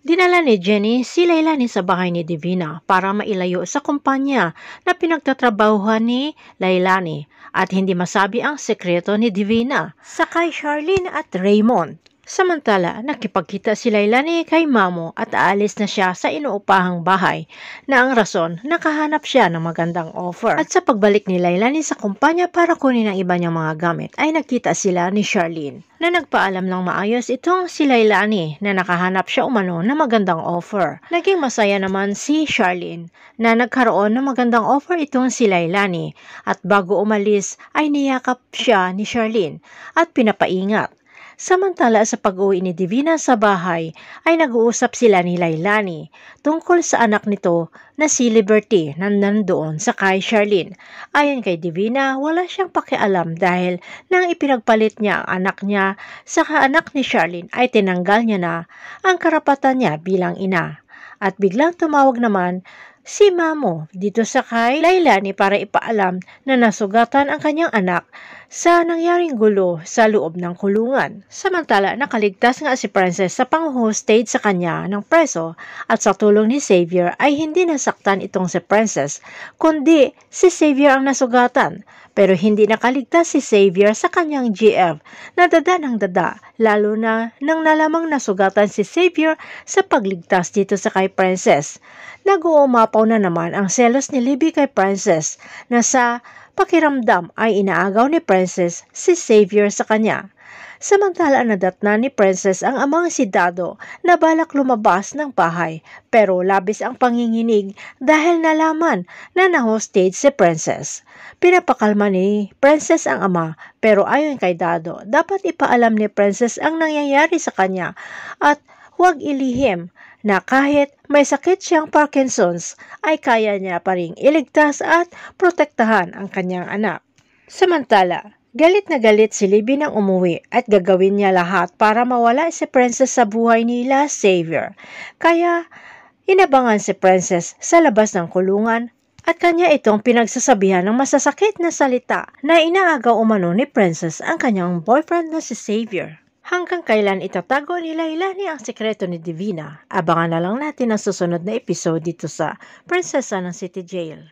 Dinala ni Jenny si Lailani sa bahay ni Divina para mailayo sa kumpanya na pinagtatrabahuhan ni Lailani at hindi masabi ang sekreto ni Divina sa kay Charlene at Raymond. Samantala, nakipagkita si Lailani kay Mamo at aalis na siya sa inuupahang bahay na ang rason nakahanap siya ng magandang offer. At sa pagbalik ni Lailani sa kumpanya para kunin ang iba niyang mga gamit ay nagkita sila ni Charlene na nagpaalam ng maayos itong si Lailani na nakahanap siya umano ng magandang offer. Naging masaya naman si Charlene na nagkaroon ng magandang offer itong si Lailani at bago umalis ay niyakap siya ni Charlene at pinapaingat. Samantala sa pag-uwi ni Divina sa bahay ay nag-uusap sila ni Lailani tungkol sa anak nito na si Liberty na nandoon sa kay Charlene. Ayon kay Divina, wala siyang pakialam dahil nang ipinagpalit niya ang anak niya sa anak ni Charlene ay tinanggal niya na ang karapatan niya bilang ina. At biglang tumawag naman si Mamo dito sa kay Lailani para ipaalam na nasugatan ang kanyang anak sa nangyaring gulo sa loob ng kulungan. Samantala, nakaligtas nga si Princess sa pang-hostage sa kanya ng preso at sa tulong ni Xavier ay hindi nasaktan itong si Princess kundi si Xavier ang nasugatan. Pero hindi nakaligtas si Xavier sa kanyang GF na dada ng dada lalo na nang nalamang nasugatan si Xavier sa pagligtas dito sa kay Princess. Nag-uumapaw na naman ang selos ni Libby kay Princess na sa pakiramdam ay inaagaw ni Princess si Xavier sa kanya. Samantala nadatna ni Princess ang amang si Dado na balak lumabas ng bahay pero labis ang panginginig dahil nalaman na na-hostage si Princess. Pinapakalma ni Princess ang ama pero ayon kay Dado dapat ipaalam ni Princess ang nangyayari sa kanya at huwag ilihim na kahit may sakit siyang Parkinson's ay kaya niya pa ring iligtas at protektahan ang kanyang anak. Samantala, galit na galit si Libby nang umuwi at gagawin niya lahat para mawala si Princess sa buhay nila Xavier. Kaya inabangan si Princess sa labas ng kulungan at kanya itong pinagsasabihan ng masasakit na salita na inaagaw umano ni Princess ang kanyang boyfriend na si Xavier. Hanggang kailan itatago ni Lailani ang sekreto ni Divina? Abangan na lang natin ang susunod na episode dito sa Prinsesa ng City Jail.